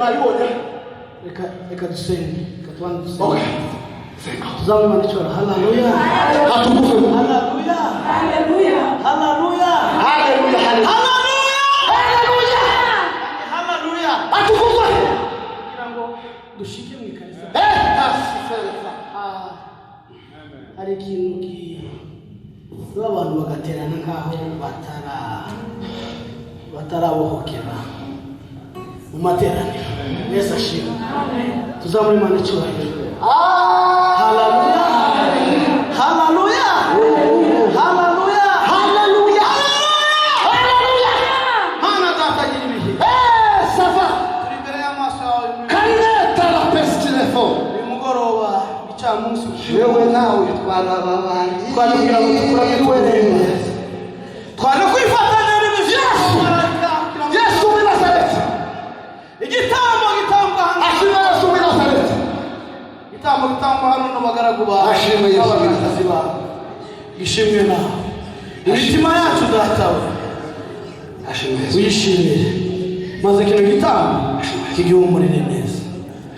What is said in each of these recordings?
mwayibonye. Reka dusenge. Okay. Tuzamu manichora. Hallelujah. Atukufu. Hallelujah. Hallelujah. Hallelujah. Hallelujah. Hallelujah. Hallelujah. Atukufu. Kirango dushike mu ikanisa. Asifiwe. Hari ikintu abantu bagaterana nkaho batarabohokera mu materaniro. Yesu ashimwe. Tuzamure Imana icyubahiro. Hallelujah. Hallelujah. Hallelujah. Hallelujah. Hallelujah. Mana datagira ibihe. Sava. Turi imbere y'amaso yawe. Kaneta la pestilefo. Uyu mugoroba icamunsi. Yewe nawe twarababanyi. Twagira ngo tukurabirwe neza. Twara kwifatanya n'ibyo. Yesu w'i Nazareti. Igitambo gitambwa hano. Ashimwe Yesu w'i Nazareti. Igitambo gitambwa hano n'abagaragu bawe. Ashimwe Yesu w'i Nazareti. Ishimwe nawe. Imitima yacu datawe. Ashimwe Yesu. Uyishimire. Maze kino gitambo kigihumurire neza.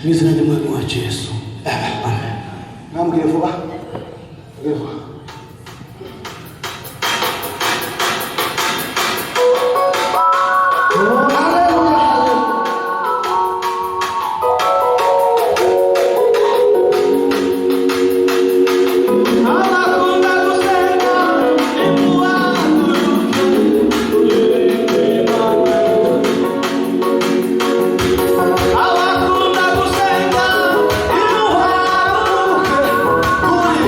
Mu izina ry'Umwami wacu Yesu. Amen. Nambwire vuba. Vuba. Abakunda gusenga imuharuke kuri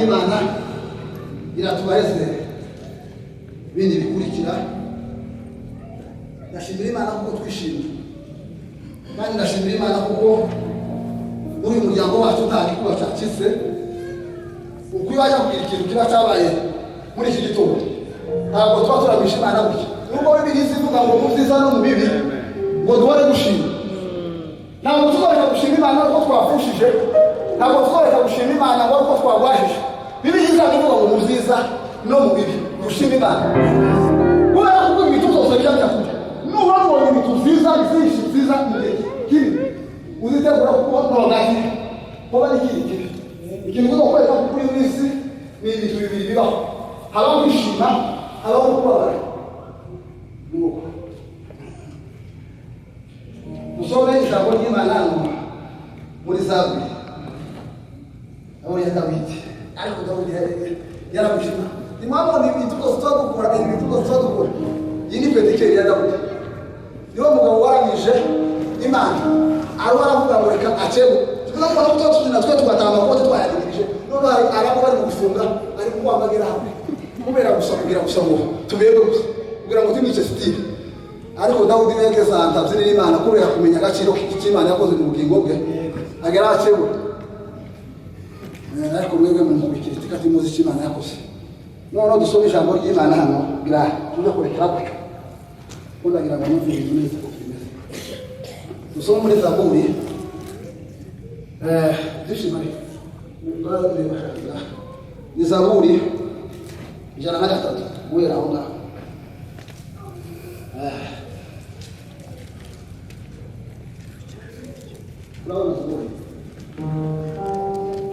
ry'Imana iratubareze bindi bikurikira. Ndashimira Imana kuko twishimye, kandi ndashimira Imana kuko muri uyu muryango wacu nta gikuba cyacitse. Uko iwaje kugira ikintu kiba cyabaye muri iki gitondo, ntabwo tuba turabisha Imana gutya. Nubwo Bibiliya ivuga ngo mu byiza no mu bibi ngo duhore dushima, ntabwo tuzoreka gushima Imana kuko twapfushije, ntabwo tuzoreka gushima Imana ngo kuko twagwajije. Bibiliya ivuga ngo mu byiza no mu bibi dushima Imana. Kubera ko ibintu byose bijya kujya, nuba mubonye ibintu byiza byinshi byiza imbere kibi, uzitegura kuko ntogati kuba n'ikindi kibi. Ikintu cyo kwereka ko kuri iyi si ni ibintu bibiri bibaho, habaho kwishima, habaho kubabara. Musome ijambo ry'Imana muri Zaburi, aho ya Dawidi, ariko Dawidi yarabishima. Imana ibintu byose twagukora, ibintu byose twagukora. Iyi ni pedikeri ya Dawidi. Niwo mugabo waramije Imana, ari waravuga ngo reka acebo. Tukaza kubona ko tuzina twe tugatanga ko twayandikije. None arabo bari mu gufunga, ari kuwambagira hamwe. Kubera gusabira gusabo, tubebe kugira ngo timice sitire. Ariko Dawidi yageze ahantu Imana kubera kumenya agaciro k'Imana yakoze mu bugingo bwe. Agera acebo. Ariko mwebwe mu mubikira tikati muzi Imana yakoze. None dusome ijambo ry'Imana hano gira tuje kurekera gutyo. Kugira ngo mwumve neza ko kimeze. Dusome muri Zaburi dishimari. Ni Zaburi ijana na gatatu guhera aho ngaho. Urabona Zaburi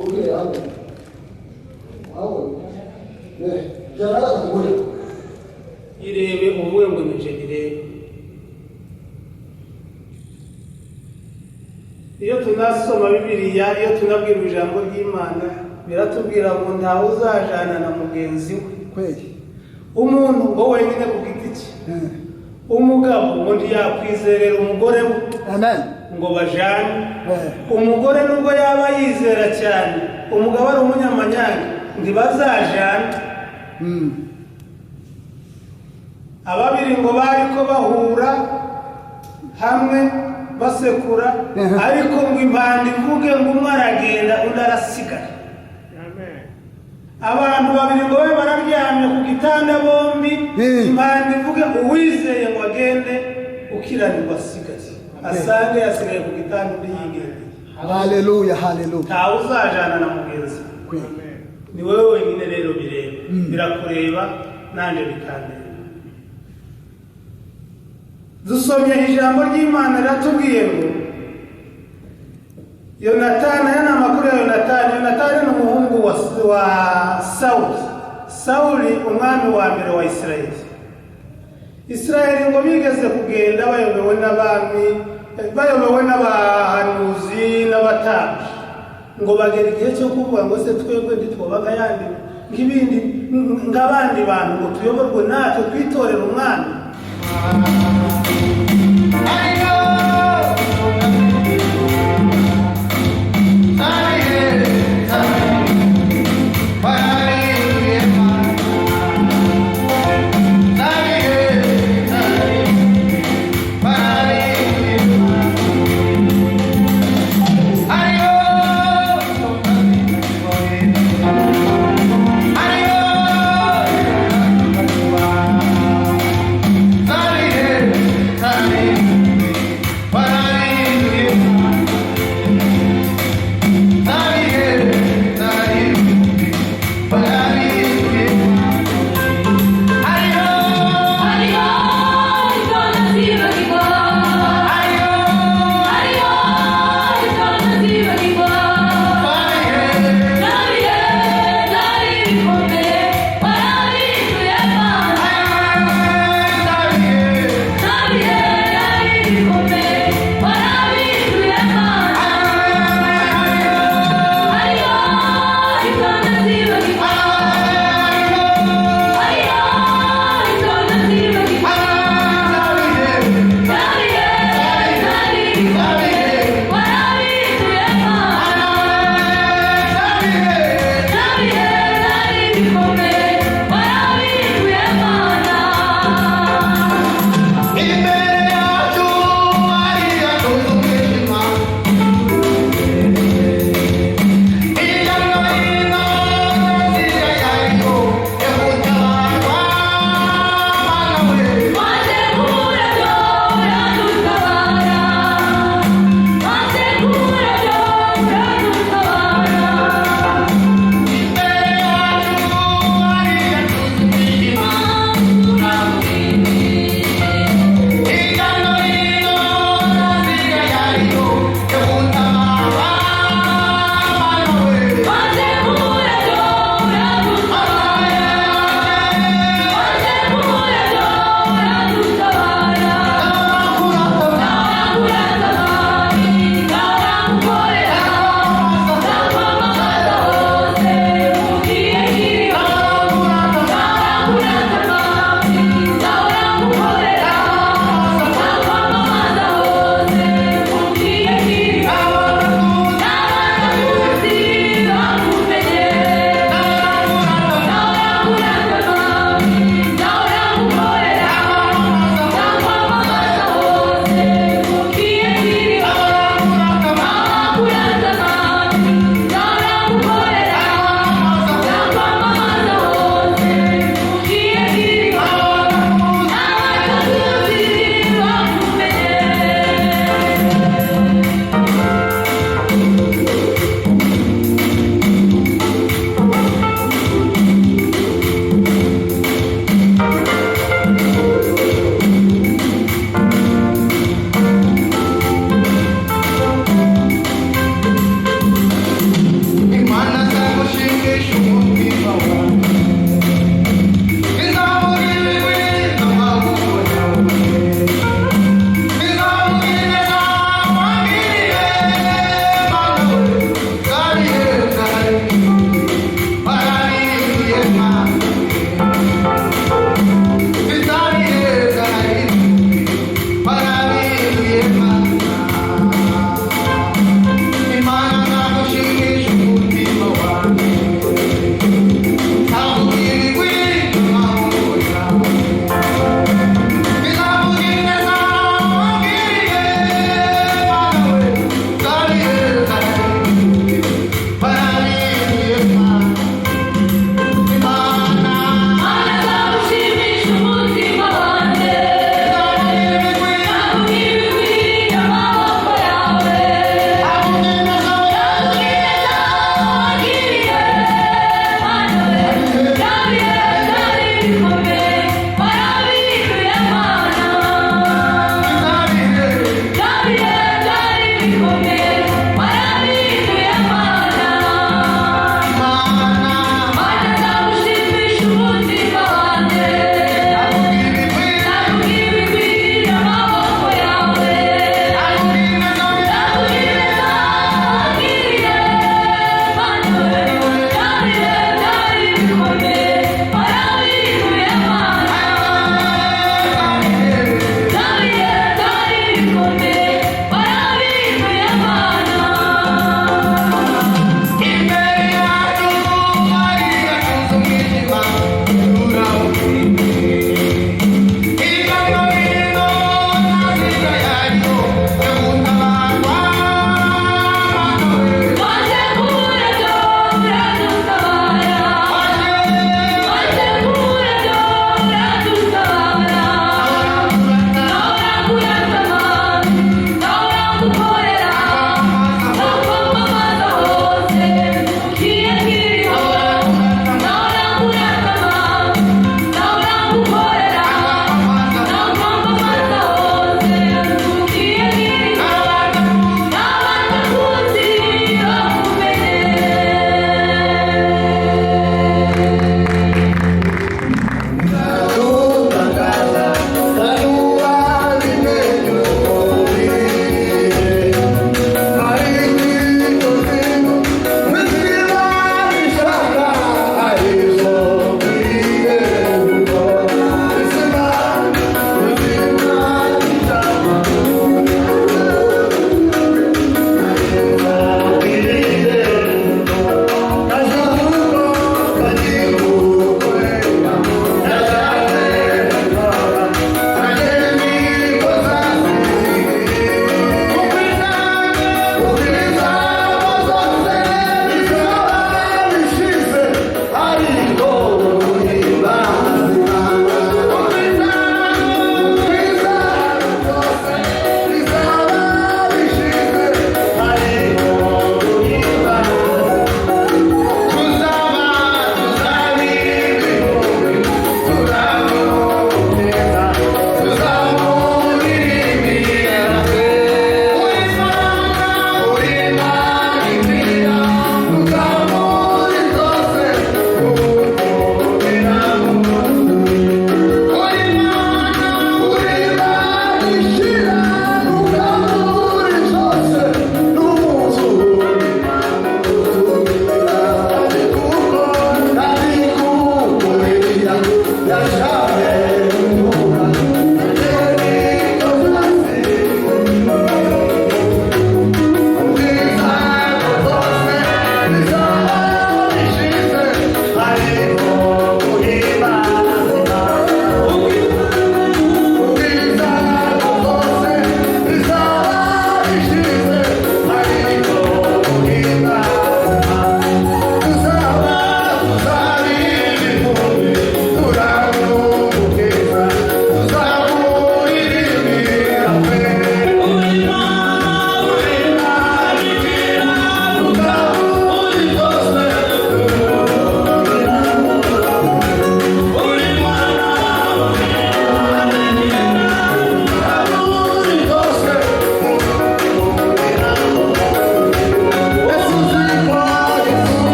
ongera aho ijana na gatatu guhera irebe umuwe ngo nijegere. Iyo tunasoma Bibiliya, iyo tunabwira ijambo ry'Imana, biratubwira ngo ntawe uzajana na mugenzi we. kweli Umuntu ngo wenyine ku giti cye, umugabo ngo ntiyakwizerera umugore we, amen, ngo bajane. Umugore nubwo yaba yizera cyane, umugabo ari umunyamanyanga, ntibazajana. Ababiri ngo bariko bahura hamwe basekura, ariko ngo impanda ivuge ngo umwe aragenda undi arasigara. Abantu babiri ngo babe bararyamye ku gitanda bombi, impanda ivuge uwizeye ngo agende, ukiranirwa asigare, asange yasigaye ku gitanda undi yigendeye. haleluya haleluya. Ntawe uzajana na mugenzi, ni wowe wenyine rero bireba, birakureba nanjye bikandeba. Dusomye ijambo ry'Imana riratubwiye ngo Yonatani, aya ni amakuru ya Yonatani. Yonatani ni umuhungu wa Sawuli. Sawuli umwami wa mbere wa Isirayeli. Isirayeli ngo bigeze kugenda bayobewe n'abami, bayobewe n'abahanuzi n'abatambyi, ngo bagera igihe cyo kuvuga ngo se twebwe ntitwobaga yandi nk'ibindi nk'abandi bantu, ngo tuyoborwe natwe twitorera umwami.